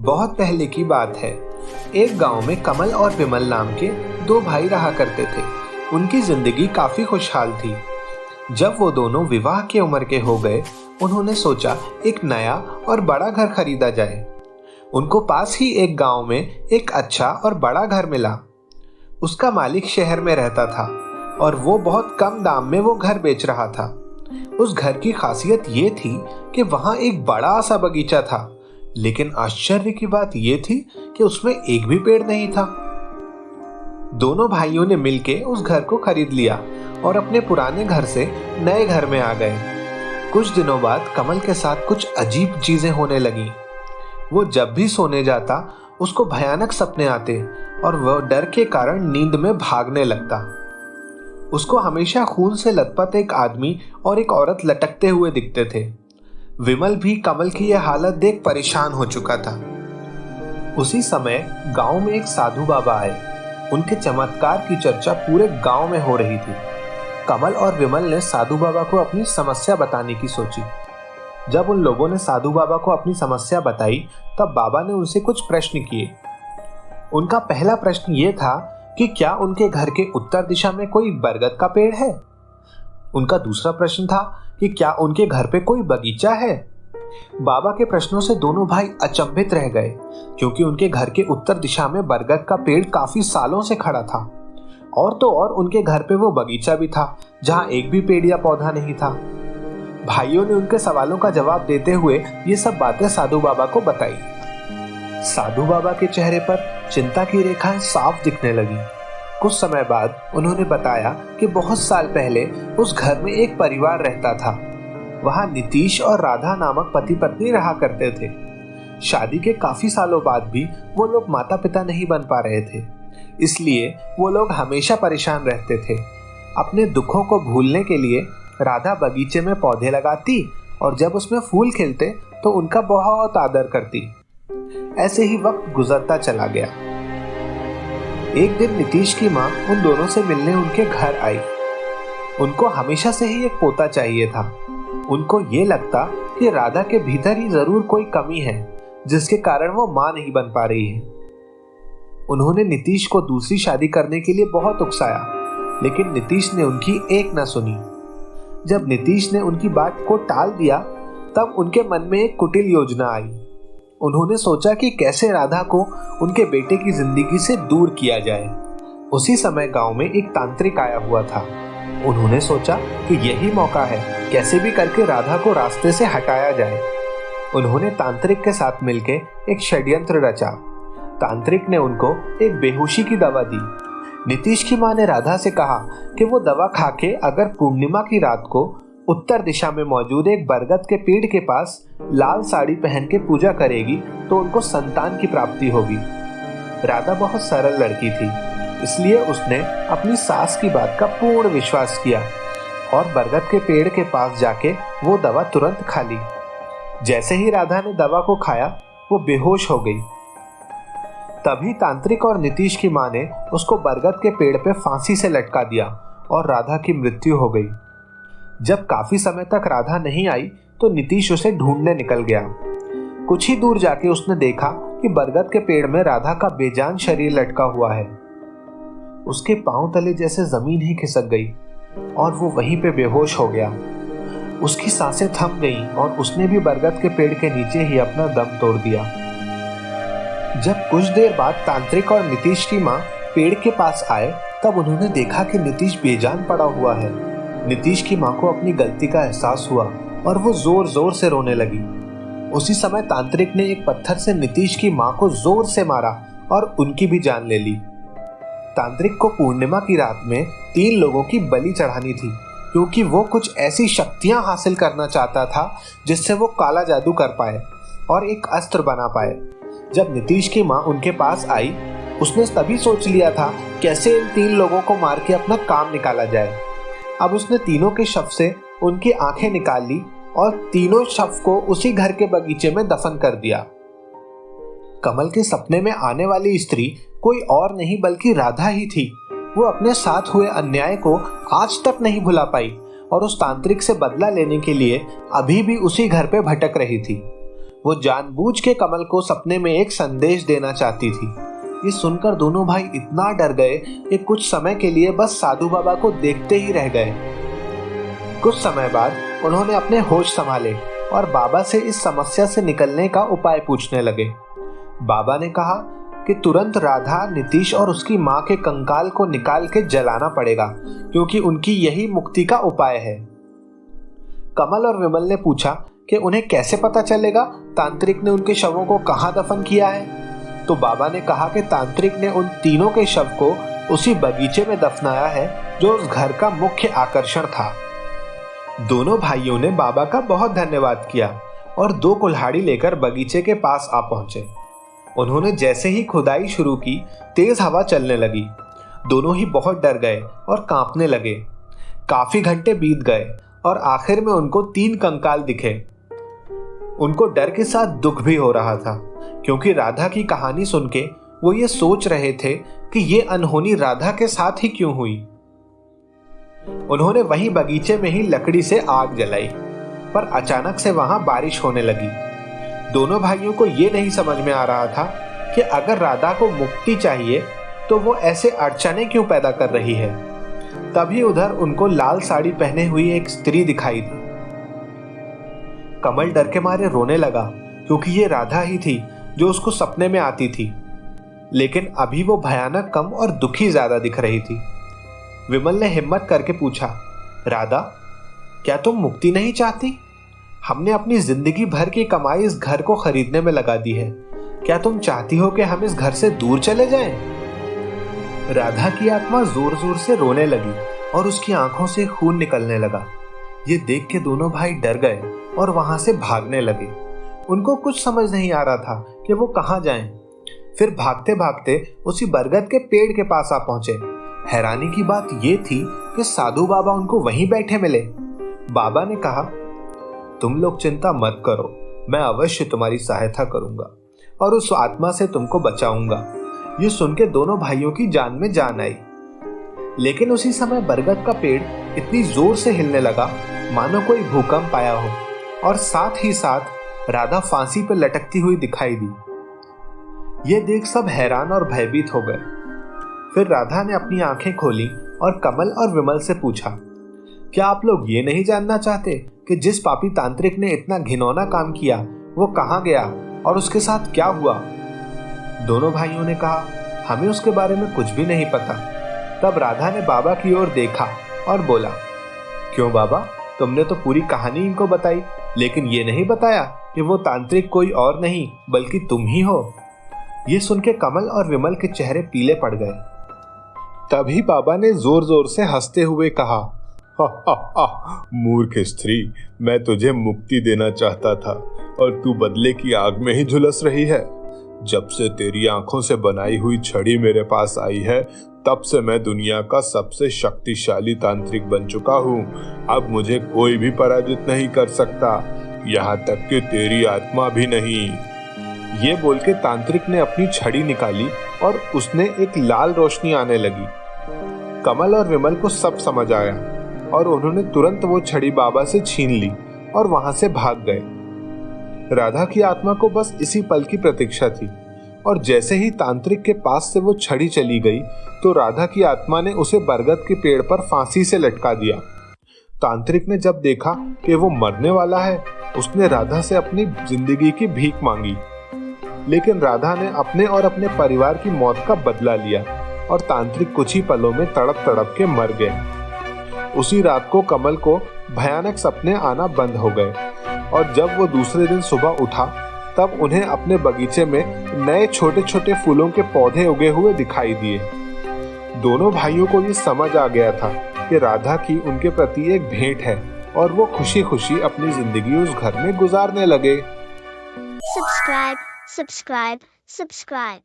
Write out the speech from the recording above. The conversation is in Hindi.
बहुत पहले की बात है। एक गांव में कमल और विमल नाम के दो भाई रहा करते थे। उनकी जिंदगी काफी खुशहाल थी। जब वो दोनों विवाह की उम्र के हो गए, उन्होंने सोचा एक नया और बड़ा घर खरीदा जाए। उनको पास ही एक गांव में एक अच्छा और बड़ा घर मिला। उसका मालिक शहर में रहता था और वो बहुत कम दाम में वो घर बेच रहा था। उस घर की खासियत ये थी कि वहां एक बड़ा सा बगीचा था, लेकिन आश्चर्य की बात ये थी कि उसमें एक भी पेड़ नहीं था। दोनों भाइयों ने मिलके उस घर को खरीद लिया और अपने पुराने घर से नए घर में आ गए। कुछ दिनों बाद कमल के साथ कुछ अजीब चीजें होने लगी। वो जब भी सोने जाता, उसको भयानक सपने आते और वह डर के कारण नींद में भागने लगता। उसको हमेशा खून से लथपथ एक आदमी और एक औरत लटकते हुए दिखते थे। विमल भी कमल की यह हालत देख परेशान हो चुका था। उसी समय गांव में एक साधु बाबा आए। उनके चमत्कार की चर्चा पूरे गांव में हो रही थी। कमल और विमल ने साधु बाबा को अपनी समस्या बताने की सोची। जब उन लोगों ने साधु बाबा को अपनी समस्या बताई, तब बाबा ने उनसे कुछ प्रश्न किए। उनका पहला प्रश्न ये था कि क्या उनके घर के उत्तर दिशा में कोई बरगद का पेड़ है। उनका दूसरा प्रश्न था कि क्या उनके घर पे कोई बगीचा है। बाबा के प्रश्नों से दोनों भाई अचंभित रह गए, क्योंकि उनके घर के उत्तर दिशा में बरगद का पेड़ काफी सालों से खड़ा था। और तो और उनके घर पे वो बगीचा भी था, जहां एक भी पेड़ या पौधा नहीं था। भाइयों ने उनके सवालों का जवाब देते हुए ये सब बातें साधु बाबा को बताई। साधु बाबा के चेहरे पर चिंता की रेखाएं साफ दिखने लगी। कुछ समय बाद उन्होंने बताया कि बहुत साल पहले उस घर में एक परिवार रहता था। वहां नीतीश और राधा नामक पति पत्नी रहा करते थे। शादी के काफी सालों बाद भी वो लोग माता पिता नहीं बन पा रहे थे, इसलिए वो लोग हमेशा परेशान रहते थे। अपने दुखों को भूलने के लिए राधा बगीचे में पौधे लगाती और जब उसमें फूल खिलते तो उनका बहुत आदर करती। ऐसे ही वक्त गुजरता चला गया। एक दिन नीतीश की माँ उन दोनों से मिलने उनके घर आई। उनको हमेशा से ही एक पोता चाहिए था। उनको ये लगता कि राधा के भीतर ही जरूर कोई कमी है, जिसके कारण वो माँ नहीं बन पा रही है। उन्होंने नीतीश को दूसरी शादी करने के लिए बहुत उकसाया, लेकिन नीतीश ने उनकी एक न सुनी। जब नीतीश ने उनकी बात को टाल दिया, तब उनके मन में एक कुटिल योजना आई। उन्होंने सोचा कि कैसे राधा को उनके बेटे की जिंदगी से दूर किया जाए। उसी समय गांव में एक तांत्रिक आया हुआ था। उन्होंने सोचा कि यही मौका है, कैसे भी करके राधा को रास्ते से हटाया जाए। उन्होंने तांत्रिक के साथ मिलकर एक षड्यंत्र रचा। तांत्रिक ने उनको एक बेहोशी की दवा दी। नीतीश की मां ने राधा से कहा कि वो दवा खाके अगर पूर्णिमा की रात को उत्तर दिशा में मौजूद एक बरगद के पेड़ के पास लाल साड़ी पहन के पूजा करेगी तो उनको संतान की प्राप्ति होगी। राधा बहुत सरल लड़की थी, इसलिए उसने अपनी सास की बात का पूर्ण विश्वास किया और बरगद के पेड़ के पास जाके वो दवा तुरंत खा ली। जैसे ही राधा ने दवा को खाया, वो बेहोश हो गई। तभी तांत्रिक और नीतीश की मां ने उसको बरगद के पेड़ पे फांसी से लटका दिया और राधा की मृत्यु हो गई। जब काफी समय तक राधा नहीं आई तो नीतीश उसे ढूंढने निकल गया। कुछ ही दूर जाके उसने देखा कि बरगद के पेड़ में राधा का बेजान शरीर लटका हुआ है। उसके पांव तले जैसे जमीन ही खिसक गई और वो वहीं पे बेहोश हो गया। उसकी सांसें थम गईं और उसने भी बरगद के पेड़ के नीचे ही अपना दम तोड़ दिया। जब कुछ देर बाद तांत्रिक और नीतीश की मां पेड़ के पास आए, तब उन्होंने देखा कि नीतीश बेजान पड़ा हुआ है। नीतीश की मां को अपनी गलती का एहसास हुआ और वो जोर जोर से रोने लगी। उसी समय तांत्रिक ने एक पत्थर से नीतीश की मां को जोर से मारा और उनकी भी जान ले ली। तांत्रिक को पूर्णिमा की रात में 3 लोगों की बलि चढ़ानी थी, क्योंकि वो कुछ ऐसी शक्तियां हासिल करना चाहता था जिससे वो काला जादू कर पाए और एक अस्त्र बना पाए। जब नीतीश की मां उनके पास आई, उसने तभी सोच लिया था कैसे इन 3 लोगों को मार के अपना काम निकाला जाए। अब उसने तीनों के शव से उनकी आंखें निकाल ली और तीनों शव को उसी घर के बगीचे में दफन कर दिया। कमल के सपने में आने वाली स्त्री कोई और नहीं बल्कि राधा ही थी। वो अपने साथ हुए अन्याय को आज तक नहीं भुला पाई और उस तांत्रिक से बदला लेने के लिए अभी भी उसी घर पे भटक रही थी। वो जानबूझ के कमल को सपने में एक संदेश देना चाहती थी। ये सुनकर दोनों भाई इतना डर गए कि कुछ समय के लिए बस साधु बाबा को देखते ही रह गए। कुछ समय बाद उन्होंने अपने होश संभाले और बाबा से इस समस्या से निकलने का उपाय पूछने लगे। बाबा ने कहा कि तुरंत राधा, नीतीश और उसकी माँ के कंकाल को निकाल के जलाना पड़ेगा, क्योंकि उनकी यही मुक्ति का उपाय है। कमल और विमल ने पूछा कि उन्हें कैसे पता चलेगा तांत्रिक ने उनके शवों को कहाँ दफन किया है। तो बाबा ने कहा कि तांत्रिक ने उन तीनों के शव को उसी बगीचे में दफनाया है जो उस घर का मुख्य आकर्षण था। दोनों भाइयों ने बाबा का बहुत धन्यवाद किया और 2 कुल्हाड़ी लेकर बगीचे के पास आ पहुंचे। उन्होंने जैसे ही खुदाई शुरू की, तेज हवा चलने लगी। दोनों ही बहुत डर गए और कांपने लगे। काफी घंटे बीत गए और आखिर में उनको 3 कंकाल दिखे। उनको डर के साथ दुख भी हो रहा था, क्योंकि राधा की कहानी सुन के वो ये सोच रहे थे कि ये अनहोनी राधा के साथ ही क्यों हुई। उन्होंने वही बगीचे में ही लकड़ी से आग जलाई, पर अचानक से वहां बारिश होने लगी। दोनों भाइयों को ये नहीं समझ में आ रहा था कि अगर राधा को मुक्ति चाहिए तो वो ऐसे अड़चने क्यों पैदा कर रही है। तभी उधर उनको लाल साड़ी पहने हुई एक स्त्री दिखाई दी। कमल डर के मारे रोने लगा, क्योंकि ये राधा ही थी जो उसको सपने में आती थी, लेकिन अभी वो भयानक कम और दुखी ज्यादा दिख रही थी। विमल ने हिम्मत करके पूछा, राधा, क्या तुम मुक्ति नहीं चाहती? हमने अपनी जिंदगी भर की कमाई इस घर को खरीदने में लगा दी है। क्या तुम चाहती हो कि हम इस घर से दूर चले जाएं? राधा की आत्मा जोर जोर से रोने लगी और उसकी आंखों से खून निकलने लगा। ये देख के दोनों भाई डर गए और वहां से भागने लगे। उनको कुछ समझ नहीं आ रहा था कि वो कहाँ जाएं। फिर भागते भागते उसी बरगद के पेड़ के पास आ पहुंचे। हैरानी की बात ये थी कि साधु बाबा उनको वहीं बैठे मिले। बाबा ने कहा, तुम लोग चिंता मत करो, मैं अवश्य तुम्हारी सहायता करूंगा और उस आत्मा से तुमको बचाऊंगा। ये सुन के दोनों भाइयों की जान में जान आई। लेकिन उसी समय बरगद का पेड़ इतनी जोर से हिलने लगा मानो कोई भूकंप आया हो, और साथ ही साथ राधा फांसी पर लटकती हुई दिखाई दी। ये देख सब हैरान और भयभीत हो गए। फिर राधा ने अपनी आंखें खोली और कमल और विमल से पूछा, क्या आप लोग ये नहीं जानना चाहते कि जिस पापी तांत्रिक ने इतना घिनौना काम किया वो कहाँ गया और उसके साथ क्या हुआ? दोनों भाइयों ने कहा, हमें उसके बारे में कुछ भी नहीं पता। तब राधा ने बाबा की ओर देखा और बोला, क्यों बाबा, तुमने तो पूरी कहानी इनको बताई, लेकिन ये नहीं बताया कि वो तांत्रिक कोई और नहीं बल्कि तुम ही हो। ये सुन के कमल और विमल के चेहरे पीले पड़ गए। तभी बाबा ने जोर जोर से हंसते हुए कहा, हा हा हा, मूर्ख स्त्री, मैं तुझे मुक्ति देना चाहता था और तू बदले की आग में ही झुलस रही है। जब से तेरी आंखों से बनाई हुई छड़ी मेरे पास आई है, तब से मैं दुनिया का सबसे शक्तिशाली तांत्रिक बन चुका हूँ। अब मुझे कोई भी पराजित नहीं कर सकता, यहाँ तक कि तेरी आत्मा भी नहीं। ये बोल के तांत्रिक ने अपनी छड़ी निकाली और उसने एक लाल रोशनी आने लगी। कमल और विमल को सब समझ आया और उन्होंने तुरंत वो छड़ी बाबा से छीन ली और वहां से भाग गए। राधा की आत्मा को बस इसी पल की प्रतीक्षा थी, और जैसे ही तांत्रिक के पास से वो छड़ी चली गई तो राधा की आत्मा ने उसे बरगद के पेड़ पर फांसी से लटका दिया। तांत्रिक ने जब देखा कि वो मरने वाला है, उसने राधा से अपनी जिंदगी की भीख मांगी, लेकिन राधा ने अपने और अपने परिवार की मौत का बदला लिया और तांत्रिक कुछ ही पलों में तड़प तड़प के मर गए। उसी रात को कमल को भयानक सपने आना बंद हो गए, और जब वो दूसरे दिन सुबह उठा तब उन्हें अपने बगीचे में नए छोटे छोटे फूलों के पौधे उगे हुए दिखाई दिए। दोनों भाइयों को ये समझ आ गया था कि राधा की उनके प्रति एक भेंट है, और वो खुशी खुशी अपनी जिंदगी उस घर में गुजारने लगे। Subscribe, subscribe, subscribe.